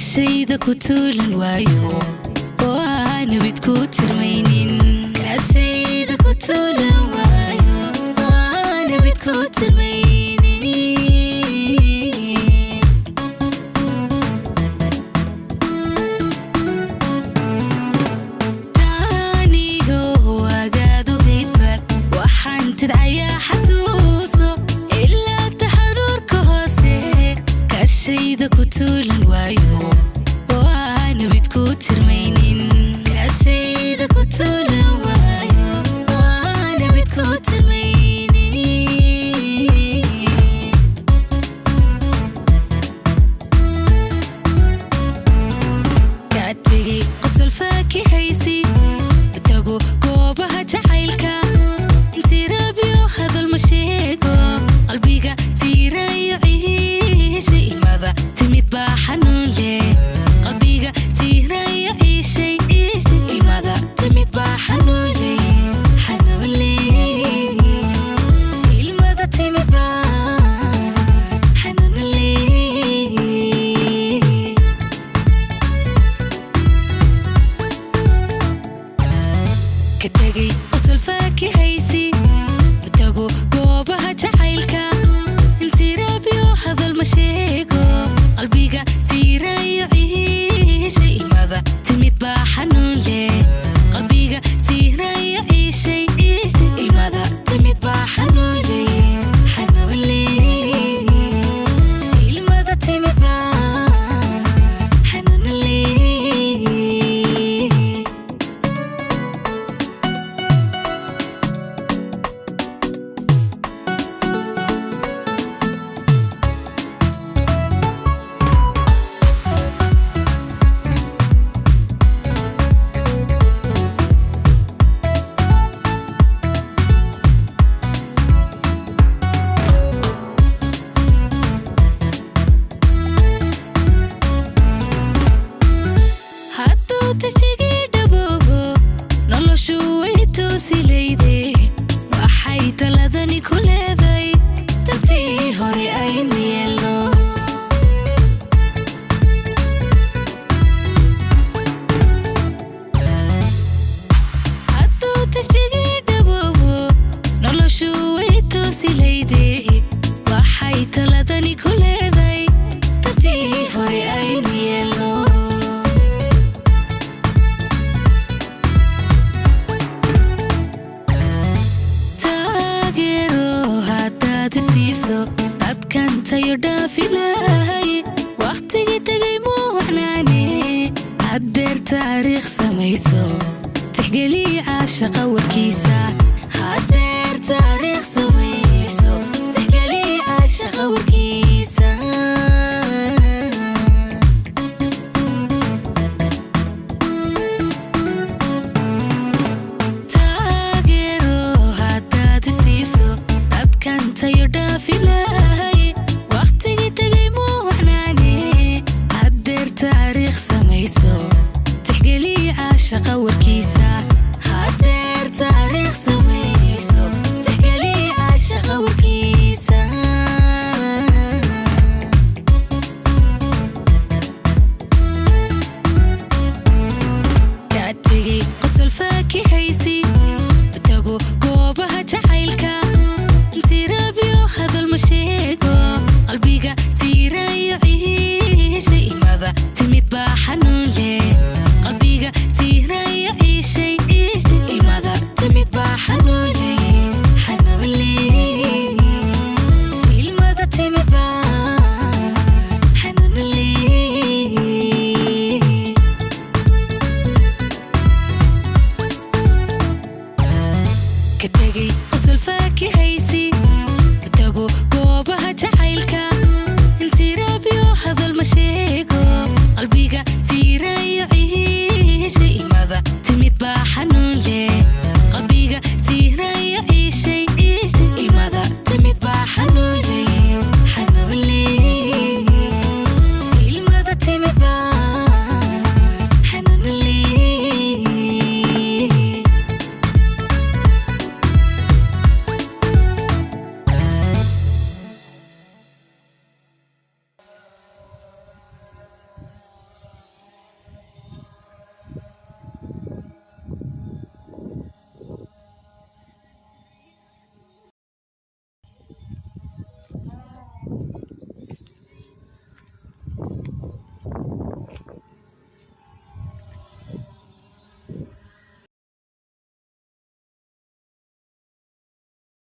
كاشيدا كتولن وايو وانا بتكوتر مينين كاشيدا كتولن وايو وانا بتكوتر مينين تاني هو قادو غيتبر وحان تدعيا حسوسو إلا تحرور كهوسي كاشيدا كتولن وايو وانا بتكوتر مينين كاشيدا كتولن وايو وانا بتكوتر مينين كاتيجي قصل فاكي هيسي بتاقو قوبها جعيلكا انتي رابيو هذا المشيكو قلبيقا تيرا يعيشي ماذا تميت باحنون ليه قلبيقا تيرا يعيشي ماذا تميت باحنون ليه حنون ليه ماذا تميت باحنون ليه كتاقي قصل فاكي هيسي بتاقو قوبها جعيلكا انتي رابيو هذا المشيكو قلبيقا تيرا يعيشي ماذا تميت باحنون ليه قلبيقا تيرا يعيشي ماذا تميت باحنون ليه حنون ليه ماذا تميت باحنون ليه hadduu tashigii dhaboobo noloshu way toosi leyday waxay taladani ku leeday dadkii hore aynu yeelno hadduu tashigii dhaboobo noloshu way toosi leyday waxay taladani ku leeday dadkii hore aynu yeelno dadkantayo dhaafilahay waqtigii tegay muu wacnaane haddeer taariikh samayso tixgelii caashaqa warkiisa haddeer taariikh samayso tixgelii caashaqa warkiisa taageero haddaad isiiso dadkantayo dhaafilahay waqtigii tegay muu wacnaane haddeer taariikh samayso tixgelii caashaqa warkiisa haddeer taariikh samayso tixgelii caashaqa warkiisa kaategay qosol faaki haysi batago goobaha jacaylka intii raabiyo hadal ma sheego qalbiga tiira yaciishay mada timid baa xanuun leh qalbiga tiira yaciishay mada timid baa xanuun leh xanuun leh ilmada timid baa xanuun leh كتاقي قصل فاكي هيسي بتاقو قوبها جعيلكا انتي رابيو هذا المشيكو قلبيقا تيرا يعيشي